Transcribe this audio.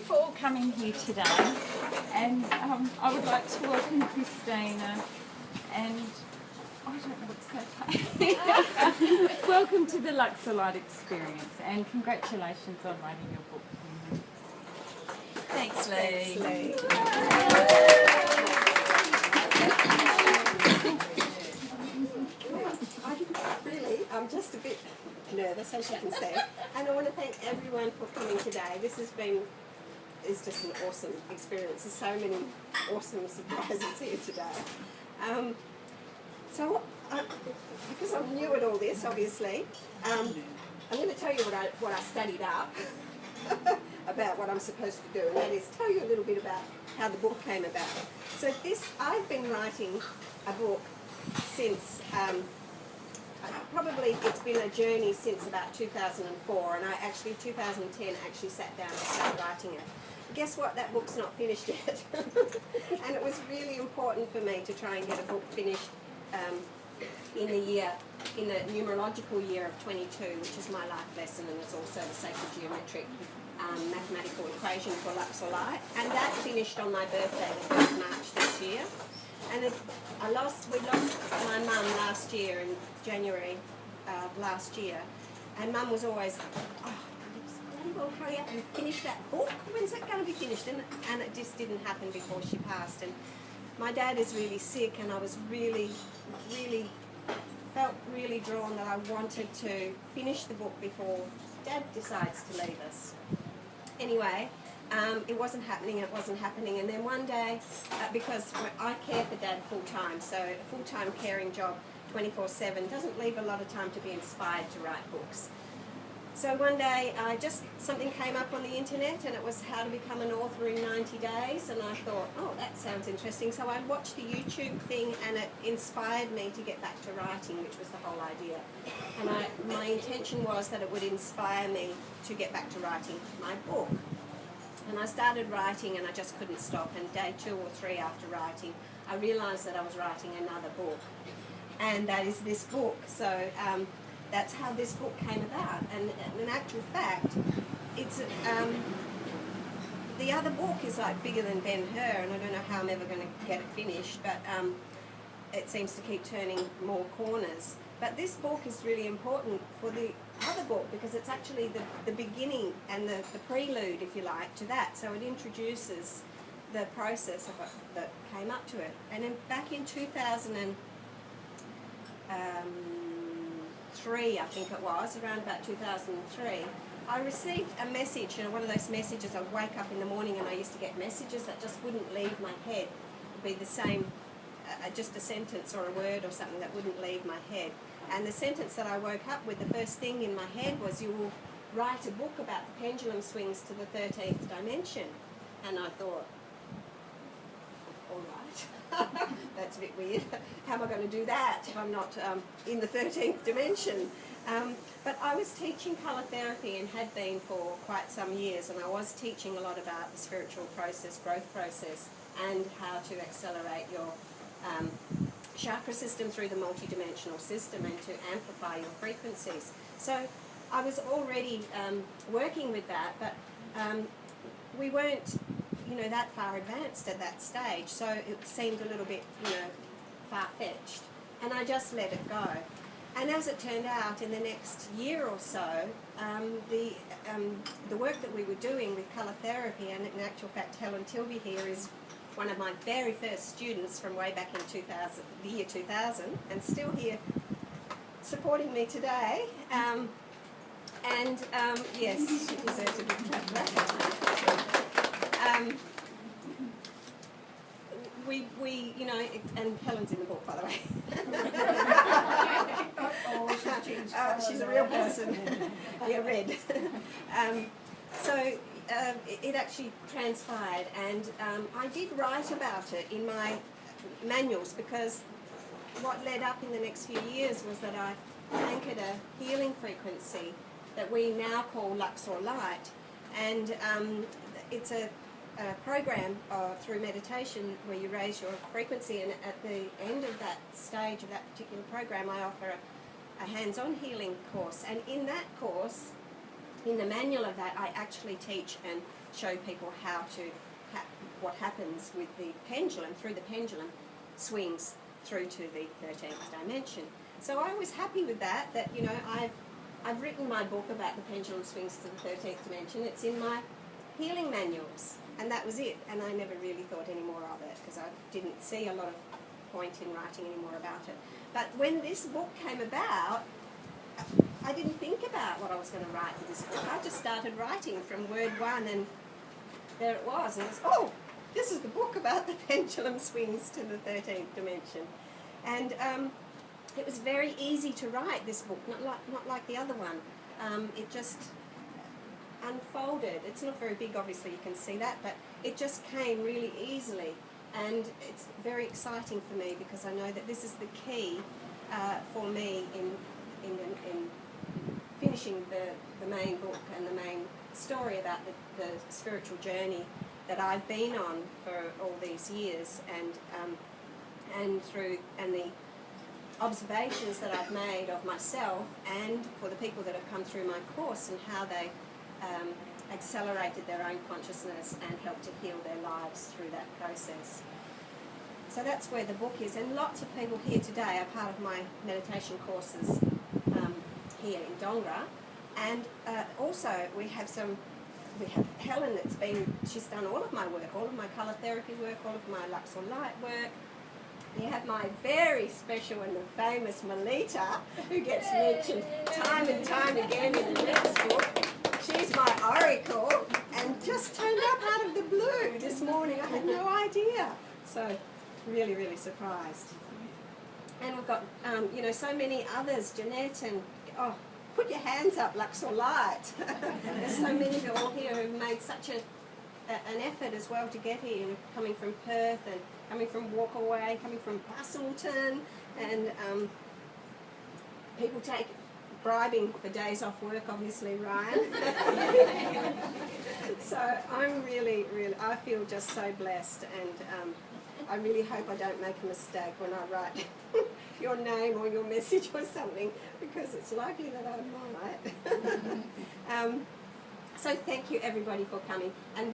for all coming here today, and I would like to welcome Christina and I don't know what to say. Welcome to the Luxor Light Experience, and congratulations on writing your book. Thanks, Lee. I'm just a bit nervous, as you can see, and I want to thank everyone for coming today. This has been just an awesome experience. There's so many awesome surprises here today. Because I'm new at all this, obviously, I'm going to tell you what I studied up about what I'm supposed to do, and that is tell you a little bit about how the book came about. So I've been writing a book since, probably it's been a journey since about 2004, and I actually, 2010, actually sat down and started writing it. Guess what? That book's not finished yet. And it was really important for me to try and get a book finished in the numerological year of 22, which is my life lesson, and it's also the sacred geometric mathematical equation for Luxor Light. And that finished on my birthday, the 1st of March this year. And we lost my mum last year in January last year, and Mum was always like, oh, well, hurry up and finish that book. When's it going to be finished? And it just didn't happen before she passed. And my dad is really sick, and I was felt really drawn that I wanted to finish the book before Dad decides to leave us. Anyway, it wasn't happening, and then one day, because I care for Dad full-time, so a full-time caring job 24/7 doesn't leave a lot of time to be inspired to write books. So one day, something came up on the internet, and it was how to become an author in 90 days, and I thought, oh, that sounds interesting. So I watched the YouTube thing, and it inspired me to get back to writing, which was the whole idea. And my intention was that it would inspire me to get back to writing my book. And I started writing, and I just couldn't stop. And day 2 or 3 after writing, I realised that I was writing another book, and that is this book. So that's how this book came about. And in actual fact, it's the other book is like bigger than Ben-Hur, and I don't know how I'm ever going to get it finished, but it seems to keep turning more corners. But this book is really important for the other book because it's actually the beginning and the prelude, if you like, to that. So it introduces the process of it that came up to it. And back in 2003, I think it was, around about 2003, I received a message, one of those messages. I'd wake up in the morning and I used to get messages that just wouldn't leave my head. It would be the same, just a sentence or a word or something that wouldn't leave my head. And the sentence that I woke up with, the first thing in my head was, you will write a book about the pendulum swings to the 13th dimension. And I thought, all right, that's a bit weird. How am I going to do that if I'm not in the 13th dimension? But I was teaching colour therapy and had been for quite some years, and I was teaching a lot about the spiritual process, growth process, and how to accelerate your chakra system through the multidimensional system and to amplify your frequencies. So I was already working with that, but we weren't, that far advanced at that stage, so it seemed a little bit, far-fetched, and I just let it go. And as it turned out, in the next year or so, the work that we were doing with colour therapy, and in actual fact Helen Tilby here is one of my very first students from way back in the year 2000, and still here supporting me today. Yes, she deserves a big clap for that. And Helen's in the book, by the way. She's a real person. Yeah, red. It actually transpired, and I did write about it in my manuals, because what led up in the next few years was that I anchored a healing frequency that we now call Luxor Light, and it's a program through meditation where you raise your frequency, and at the end of that stage of that particular program I offer a hands-on healing course, and in that course, in the manual of that, I actually teach an show people what happens with the pendulum, through the pendulum, swings through to the 13th dimension. So I was happy with that, you know, I've written my book about the pendulum swings to the 13th dimension. It's in my healing manuals, and that was it. And I never really thought any more of it because I didn't see a lot of point in writing any more about it. But when this book came about, I didn't think about what I was going to write in this book. I just started writing from word one, and there it was. And it's, oh, this is the book about the pendulum swings to the 13th dimension. And it was very easy to write this book, not like the other one. It just unfolded. It's not very big, obviously, you can see that, but it just came really easily. And it's very exciting for me because I know that this is the key for me in finishing the main book and the main story about the spiritual journey that I've been on for all these years, and the observations that I've made of myself and for the people that have come through my course, and how they accelerated their own consciousness and helped to heal their lives through that process. So that's where the book is, and lots of people here today are part of my meditation courses here in Dongra, and also we have Helen she's done all of my work, all of my colour therapy work, all of my Luxor light work. We have my very special and famous Melita, who gets mentioned time and time again in the next book. She's my oracle, and just turned up out of the blue this morning. I had no idea. So, really, really surprised. And we've got, you know, so many others. Jeanette and, oh, put your hands up, Luxor Light. There's so many of you all here who've made such an effort as well to get here, coming from Perth and coming from Walkaway, coming from Bustleton, and people take bribing for days off work, obviously, Ryan. So I'm really, I feel just so blessed, and I really hope I don't make a mistake when I write your name or your message or something, because it's likely that I might. So thank you everybody for coming. And